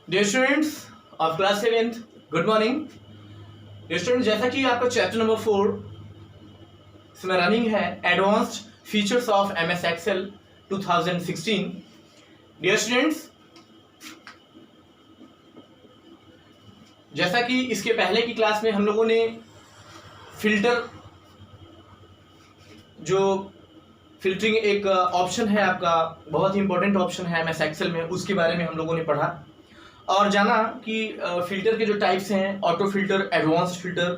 Dear students of class 7th, good morning. Dear students, जैसा कि आपका चैप्टर नंबर 4 इसमें रनिंग है advanced features of MS excel 2016। Dear students, जैसा कि इसके पहले की क्लास में हम लोगों ने फिल्टर, जो फिल्टरिंग एक ऑप्शन है आपका, बहुत ही इंपॉर्टेंट ऑप्शन है MS एक्सेल में, उसके बारे में हम लोगों ने पढ़ा और जाना कि फिल्टर के जो टाइप्स हैं, ऑटो फिल्टर, एडवांस्ड फिल्टर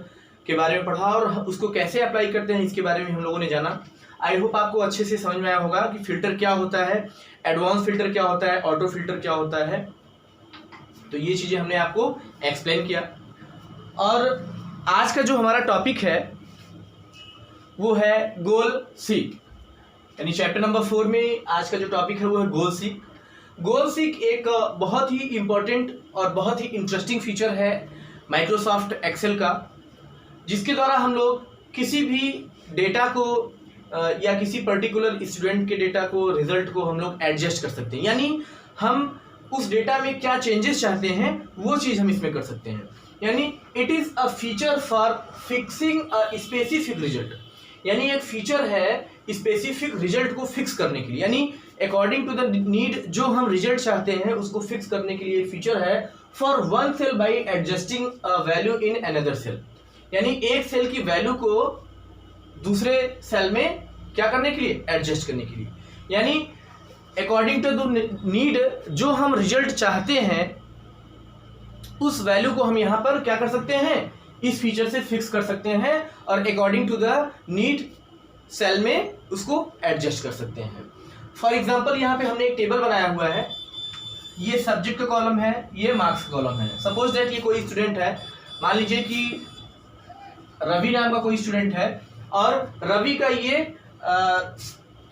के बारे में पढ़ा और उसको कैसे अप्लाई करते हैं इसके बारे में हम लोगों ने जाना। आई होप आपको अच्छे से समझ में आया होगा कि फिल्टर क्या होता है, एडवांस फिल्टर क्या होता है, ऑटो फिल्टर क्या होता है। तो ये चीज़ें हमने आपको एक्सप्लेन किया। और आज का जो हमारा टॉपिक है वो है गोल सीक, यानी चैप्टर नंबर 4 में आज का जो टॉपिक है वो है गोल सीक। गोल सीक एक बहुत ही इम्पोर्टेंट और बहुत ही इंटरेस्टिंग फीचर है माइक्रोसॉफ्ट एक्सेल का, जिसके द्वारा हम लोग किसी भी डेटा को या किसी पर्टिकुलर स्टूडेंट के डेटा को, रिजल्ट को हम लोग एडजस्ट कर सकते हैं। यानी हम उस डेटा में क्या चेंजेस चाहते हैं वो चीज़ हम इसमें कर सकते हैं। यानी it is a feature for fixing a specific result, यानी एक फीचर है स्पेसिफिक रिजल्ट को फिक्स करने के लिए, यानी अकॉर्डिंग टू द नीड जो हम रिजल्ट चाहते हैं उसको फिक्स करने के लिए एक फीचर है for one cell by adjusting a value in another cell. यानी एक सेल की वैल्यू को दूसरे सेल में क्या करने के लिए, एडजस्ट करने के लिए। यानी अकॉर्डिंग टू द नीड जो हम रिजल्ट चाहते हैं उस वैल्यू को हम यहाँ पर क्या कर सकते हैं, इस फीचर से फिक्स कर सकते हैं और according to the need cell में उसको एडजस्ट कर सकते हैं। फॉर एग्जांपल यहाँ पे हमने एक टेबल बनाया हुआ है, ये सब्जेक्ट का कॉलम है, ये मार्क्स का कॉलम है। सपोज दैट ये कोई स्टूडेंट है, मान लीजिए कि रवि नाम का कोई स्टूडेंट है और रवि का ये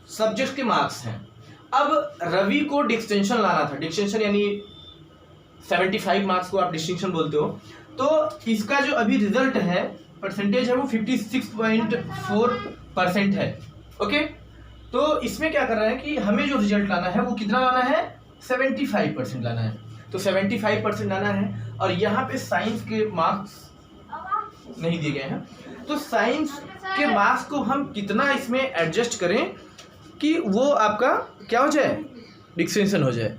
सब्जेक्ट के मार्क्स हैं। अब रवि को डिस्टिंक्शन लाना था, डिस्टिंक्शन यानी 75 मार्क्स को आप डिस्टिंक्शन बोलते हो। तो इसका जो अभी रिजल्ट है, परसेंटेज है, वो 56.4% है। ओके, तो इसमें क्या कर रहा है कि हमें जो रिजल्ट लाना है वो कितना लाना है, 75% लाना है। तो 75% लाना है और यहाँ पे साइंस के मार्क्स नहीं दिए गए हैं, तो साइंस के मार्क्स को हम कितना इसमें एडजस्ट करें कि वो आपका क्या हो जाए, डिस्टिंक्शन हो जाए।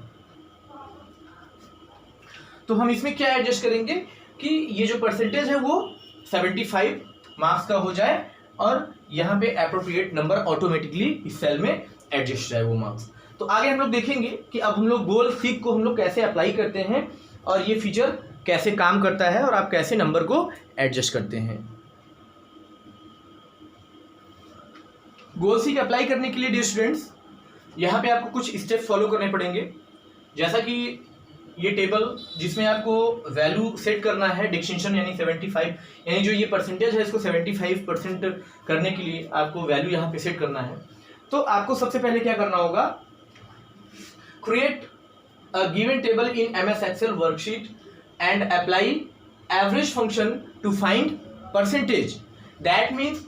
तो हम इसमें क्या एडजस्ट करेंगे कि ये जो परसेंटेज है वो 75 मार्क्स का हो जाए और यहाँ पे एप्रोप्रिएट नंबर ऑटोमेटिकली इस सेल में एडजस्ट जाए वो मार्क्स। तो आगे हम लोग देखेंगे कि अब हम लोग गोल सीक को हम लोग कैसे अप्लाई करते हैं और ये फीचर कैसे काम करता है और आप कैसे नंबर को एडजस्ट करते हैं। गोल सीक अप्लाई करने के लिए डियर स्टूडेंट्स, यहाँ पे आपको कुछ स्टेप फॉलो करने पड़ेंगे। जैसा कि ये टेबल जिसमें आपको वैल्यू सेट करना है, डिस्टिंक्शन यानी 75, यानी जो ये परसेंटेज है इसको 75% करने के लिए आपको वैल्यू यहाँ पे सेट करना है। तो आपको सबसे पहले क्या करना होगा, create a given table in MS excel worksheet and apply average function to find percentage. That means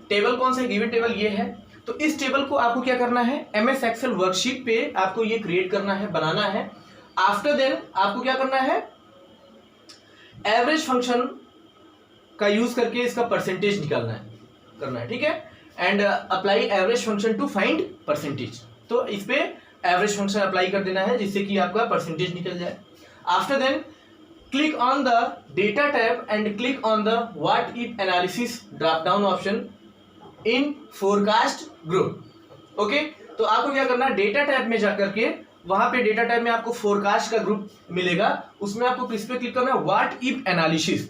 table कौन सा है, गिवन टेबल ये है। तो इस टेबल को आपको क्या करना है, MS एक्सेल वर्कशीट पे आपको ये क्रिएट करना है, बनाना है। आफ्टर देन आपको क्या करना है, एवरेज फंक्शन का यूज करके इसका परसेंटेज निकालना है, करना है, ठीक है। And apply average function to find percentage. तो इस पे एवरेज फंक्शन अप्लाई कर देना है जिससे कि आपका परसेंटेज निकल जाए। After then click on the data tab and click on the what if analysis drop down option in forecast group. Okay, तो आपको क्या करना है, डेटा टैब में जाकर के वहां पे डेटा टाइप में आपको फोरकास्ट का ग्रुप मिलेगा, उसमें आपको किस पे क्लिक करना है, व्हाट इफ एनालिसिस।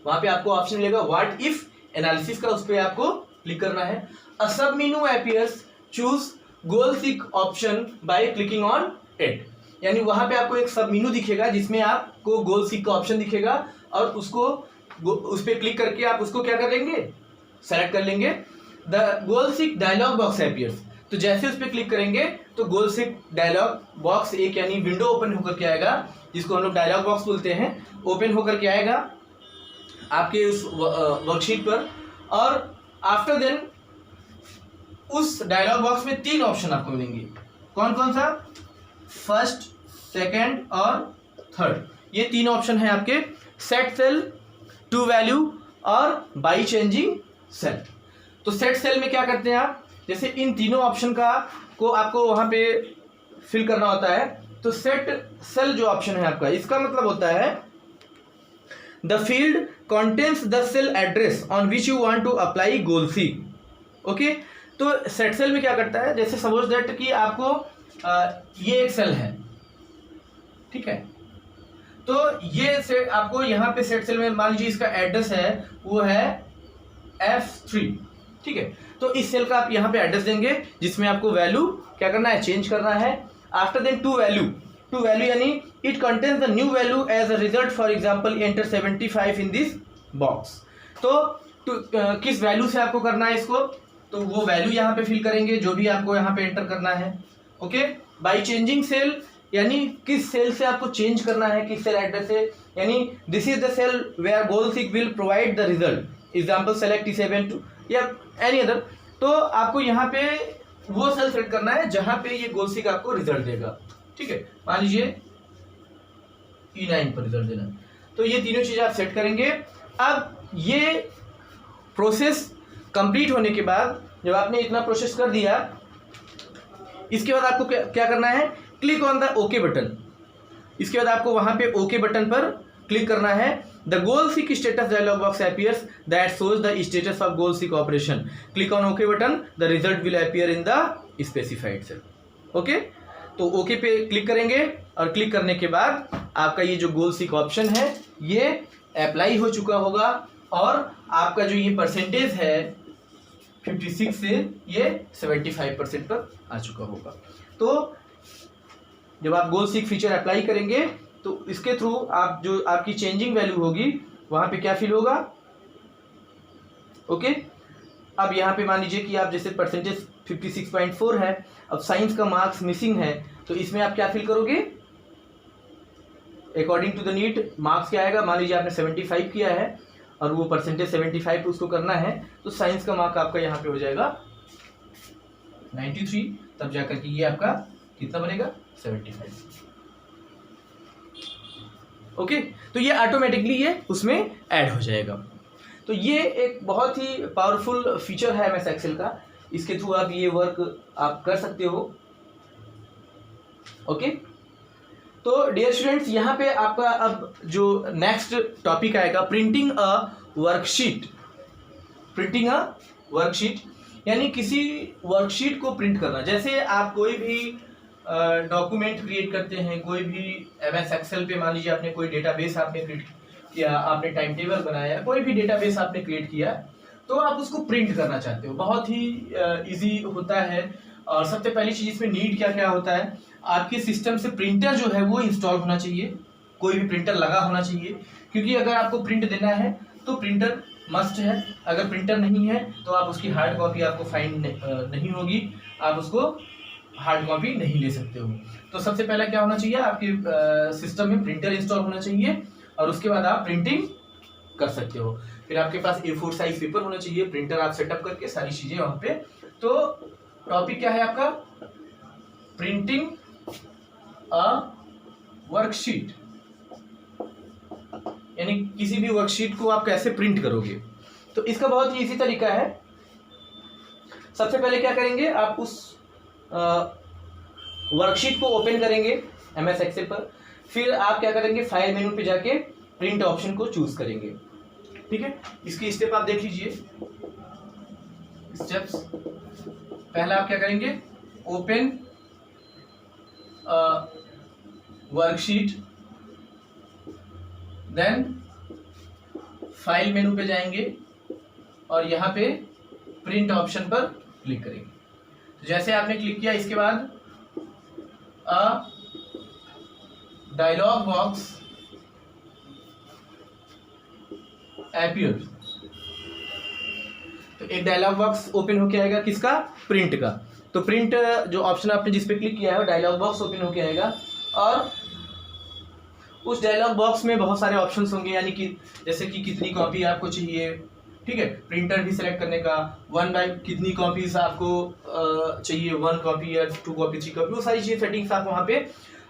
वहां पे आपको ऑप्शन मिलेगा व्हाट इफ एनालिसिस का, उस पे आपको क्लिक करना है। अ सब मेनू appears, choose goal seek option by clicking on it. यानी वहां पे आपको एक सब मेनू दिखेगा जिसमें आपको गोल सीक का ऑप्शन दिखेगा और उसको उस पे क्लिक करके आप उसको क्या कर लेंगे, सेलेक्ट कर लेंगे। The goal seek dialog box appears, तो जैसे उस पर क्लिक करेंगे तो गोल सीक डायलॉग बॉक्स एक यानी विंडो ओपन होकर के आएगा, जिसको हम लोग डायलॉग बॉक्स बोलते हैं, ओपन होकर के आएगा आपके उस वर्कशीट पर। और आफ्टर देन उस डायलॉग बॉक्स में 3 ऑप्शन आपको मिलेंगे। कौन कौन सा, फर्स्ट, सेकंड और थर्ड। ये तीन ऑप्शन है आपके, सेट सेल, टू वैल्यू और बाई चेंजिंग सेल। तो सेट सेल में क्या करते हैं आप, जैसे इन तीनों ऑप्शन को आपको वहां पे फिल करना होता है। तो सेट सेल जो ऑप्शन है आपका, इसका मतलब होता है the field contains the cell address on which you want to apply goal seek. Okay, तो सेट सेल में क्या करता है, जैसे सपोज दैट कि आपको ये एक सेल है, ठीक है, तो ये सेट आपको यहाँ पे सेट सेल में मान लीजिए इसका एड्रेस है वो है F3, ठीक है। तो इस सेल का आप यहाँ पे एड्रेस देंगे जिसमें आपको वैल्यू क्या करना है, चेंज करना है। आफ्टर देन टू वैल्यू यानी it contains the new value as a result, for example enter 75 in this box. तो किस वैल्यू से आपको करना है इसको, तो वो वैल्यू यहाँ पे फिल करेंगे जो भी आपको यहाँ पे एंटर करना है। ओके, बाई चेंजिंग सेल यानी किस सेल से आपको चेंज करना है, किस सेल एड्रेस से, यानी this is the cell where goal seek will provide the result, example select T7 या एनी अदर। तो आपको यहाँ पे वो सेल सेलेक्ट करना है जहां पे ये गोल सीक आपको रिजल्ट देगा, ठीक है। मान लीजिए E9 पर रिजल्ट देना, तो ये तीनों चीजें आप सेट करेंगे। अब ये प्रोसेस कंप्लीट होने के बाद, जब आपने इतना प्रोसेस कर दिया, इसके बाद आपको क्या करना है, click on the okay button. इसके बाद आपको वहां पे ओके बटन पर क्लिक करना है। The goal seek status dialog box appears that shows the status of goal seek operation, click on okay button, the result will appear in the specified cell. Okay, तो okay पे click करेंगे और click करने के बाद आपका ये जो गोल सीक ऑप्शन है ये अप्लाई हो चुका होगा और आपका जो ये परसेंटेज है 56 से ये 75% पर आ चुका होगा। तो जब आप गोल सीक फीचर अप्लाई करेंगे तो इसके थ्रू आप जो आपकी चेंजिंग वैल्यू होगी वहां पे क्या फिल होगा। ओके, अब यहाँ पे मान लीजिए कि आप जैसे परसेंटेज 56.4 है, अब साइंस का मार्क्स मिसिंग है, तो इसमें आप क्या फिल करोगे, according to the need marks क्या आएगा। मान लीजिए आपने 75 किया है और वो परसेंटेज 75 पे उसको करना है, तो साइंस का मार्क आपका यहाँ पे हो जाएगा 93, तब जाकर के ये आपका कितना बनेगा, 75। ओके, तो ये ऑटोमेटिकली ये उसमें ऐड हो जाएगा। तो ये एक बहुत ही पावरफुल फीचर है MS एक्सेल का, इसके थ्रू आप ये वर्क आप कर सकते हो। ओके, तो डियर स्टूडेंट्स, यहाँ पे आपका अब जो नेक्स्ट टॉपिक आएगा, प्रिंटिंग अ वर्कशीट। प्रिंटिंग अ वर्कशीट यानी किसी वर्कशीट को प्रिंट करना। जैसे आप कोई भी डॉक्यूमेंट क्रिएट करते हैं, कोई भी MS एक्सेल पे मान लीजिए आपने कोई डेटाबेस आपने क्रिएट किया, आपने टाइम टेबल बनाया, कोई भी डेटाबेस आपने क्रिएट किया, तो आप उसको प्रिंट करना चाहते हो। बहुत ही इजी होता है। और सबसे पहली चीज इसमें नीड क्या क्या होता है, आपके सिस्टम से प्रिंटर जो है वो इंस्टॉल होना चाहिए, कोई भी प्रिंटर लगा होना चाहिए, क्योंकि अगर आपको प्रिंट देना है तो प्रिंटर मस्ट है। अगर प्रिंटर नहीं है तो आप उसकी हार्ड कॉपी आपको फाइंड नहीं होगी, आप उसको हार्ड कॉपी नहीं ले सकते हो। तो सबसे पहला क्या होना चाहिए, आपके सिस्टम में प्रिंटर इंस्टॉल होना चाहिए और उसके बाद आप प्रिंटिंग कर सकते हो। फिर आपके पास A4 साइज पेपर होना चाहिए, प्रिंटर आप सेटअप करके सारी चीजें वहां पे। तो टॉपिक क्या है आपका, प्रिंटिंग अ वर्कशीट, यानी किसी भी वर्कशीट को आप कैसे प्रिंट करोगे। तो इसका बहुत ही इजी तरीका है। सबसे पहले क्या करेंगे, आप उस वर्कशीट को ओपन करेंगे MS एक्सेल पर, फिर आप क्या करेंगे, फाइल मेनू पे जाके प्रिंट ऑप्शन को चूज करेंगे, ठीक है। इसकी स्टेप आप देख लीजिए, स्टेप्स। पहला आप क्या करेंगे, open worksheet, then file menu पे जाएंगे और यहाँ पे प्रिंट ऑप्शन पर क्लिक करेंगे। तो जैसे आपने क्लिक किया, इसके बाद डायलॉग बॉक्स अपीयर, तो एक डायलॉग बॉक्स ओपन होके आएगा, किसका, प्रिंट का। तो प्रिंट जो ऑप्शन आपने जिस पे क्लिक किया है डायलॉग बॉक्स ओपन होके आएगा और उस डायलॉग बॉक्स में बहुत सारे ऑप्शंस होंगे, यानी कि जैसे कि कितनी कॉपी आपको चाहिए, ठीक है, प्रिंटर भी सिलेक्ट करने का, 1 बाय कितनी कॉपीज आपको चाहिए, 1 कॉपी या 2 कॉपी 3 कॉपी, वो सारी चीज़ सेटिंग्स आप वहाँ पे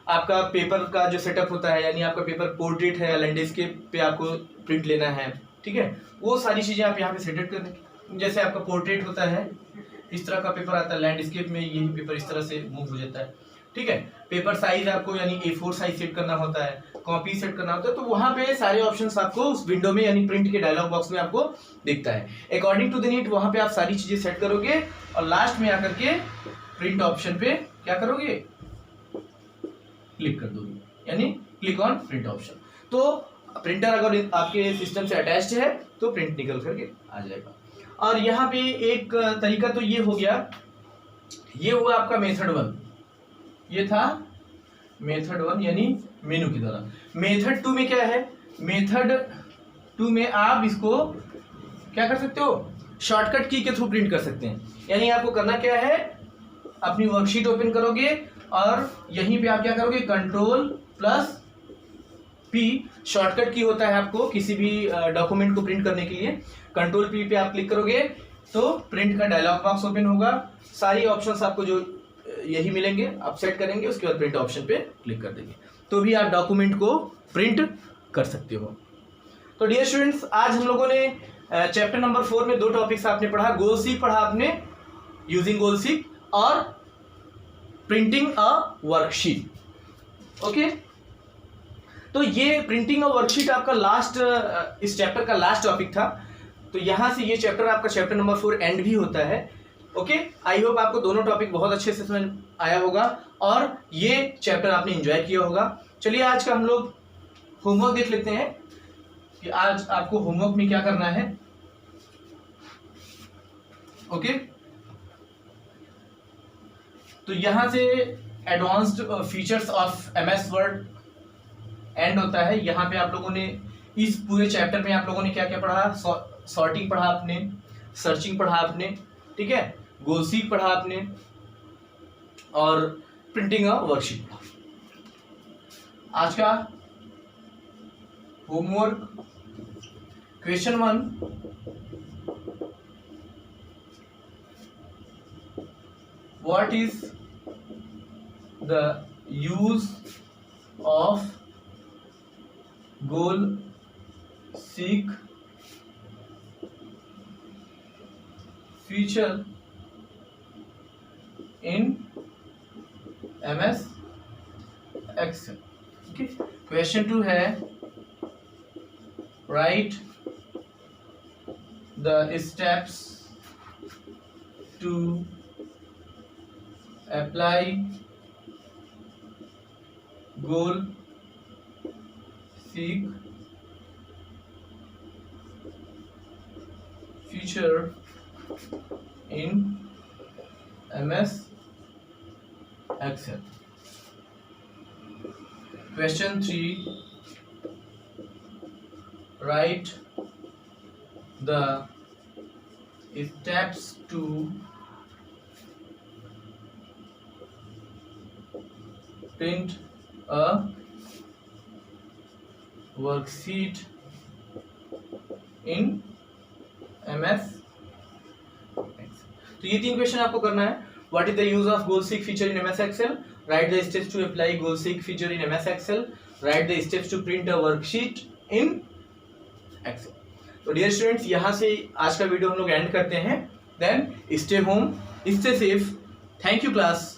आपका पेपर का जो सेटअप होता है, यानी आपका पेपर पोर्ट्रेट है या लैंडस्केप पे आपको प्रिंट लेना है, ठीक है, वो सारी चीज़ें आप यहाँ पे सेटअप कर दें। जैसे आपका पोर्ट्रेट होता है, इस तरह का पेपर आता है, लैंडस्केप में यही पेपर इस तरह से मूव हो जाता है, ठीक है। पेपर साइज आपको यानी A4 साइज सेट करना होता है, कॉपी सेट करना होता है, तो वहाँ पे सारे ऑप्शंस आपको उस विंडो में यानी प्रिंट के डायलॉग बॉक्स में आपको दिखता है। अकॉर्डिंग टू द नीड वहाँ पे आप सारी चीज़ें सेट करोगे और लास्ट में आकर के प्रिंट ऑप्शन पे क्या करोगे, क्लिक कर दोगे, यानी क्लिक ऑन प्रिंट ऑप्शन। तो प्रिंटर अगर आपके सिस्टम से अटैच्ड है तो प्रिंट निकल करके आ जाएगा। और यहाँ पे एक तरीका तो ये हो गया, ये हुआ आपका मेथड 1, ये था मेथड 1 यानी मेनू की तरह। मेथड 2 में क्या है, मेथड 2 में आप इसको क्या कर सकते हो, शॉर्टकट की के थ्रू प्रिंट कर सकते हैं। यानी आपको करना क्या है, अपनी वर्कशीट ओपन करोगे और यहीं पे आप क्या करोगे, Ctrl+P शॉर्टकट की होता है आपको किसी भी डॉक्यूमेंट को प्रिंट करने के लिए। Ctrl+P पे आप क्लिक करोगे तो प्रिंट का डायलॉग बॉक्स ओपन होगा, सारी ऑप्शंस आपको जो यही मिलेंगे, आप सेट करेंगे, उसके बाद प्रिंट ऑप्शन पे क्लिक कर देंगे, तो भी आप डॉक्यूमेंट को प्रिंट कर सकते हो। तो डियर स्टूडेंट्स, आज हम लोगों ने चैप्टर नंबर 4 में 2 टॉपिक्स आपने पढ़ा, गोल सीक पढ़ा आपने, यूजिंग गोल सीक, और प्रिंटिंग अ वर्कशीट। ओके, तो ये प्रिंटिंग अ वर्कशीट आपका लास्ट, इस चैप्टर का लास्ट टॉपिक था। तो यहाँ से ये चैप्टर आपका चैप्टर नंबर 4 एंड भी होता है। ओके, आई होप आपको दोनों टॉपिक बहुत अच्छे से समझ आया होगा और ये चैप्टर आपने एंजॉय किया होगा। चलिए आज का हम लोग होमवर्क देख लेते हैं कि आज आपको होमवर्क में क्या करना है। ओके, तो यहां से advanced features of MS word and होता है। यहाँ पे आप लोगों ने इस पूरे चैप्टर में आप लोगों ने क्या क्या पढ़ा, सॉर्टिंग पढ़ा आपने, सर्चिंग पढ़ा आपने, ठीक है, गोल सीक पढ़ा आपने और प्रिंटिंग अ वर्कशीट पढ़ा। आज का homework, question 1, what is the use of goal seek feature in MS Excel। Okay, question 2 है, write the steps to apply goal seek feature in MS Excel। Question 3, write the steps to print a worksheet in MS। तो ये 3 question आपको करना है। What is the use of goal seek feature in MS Excel, write the steps to apply goal seek feature in MS Excel, write the steps to print a worksheet in Excel। तो dear students, यहाँ से आज का video हम लोग end करते हैं। Then stay home, stay safe, thank you class.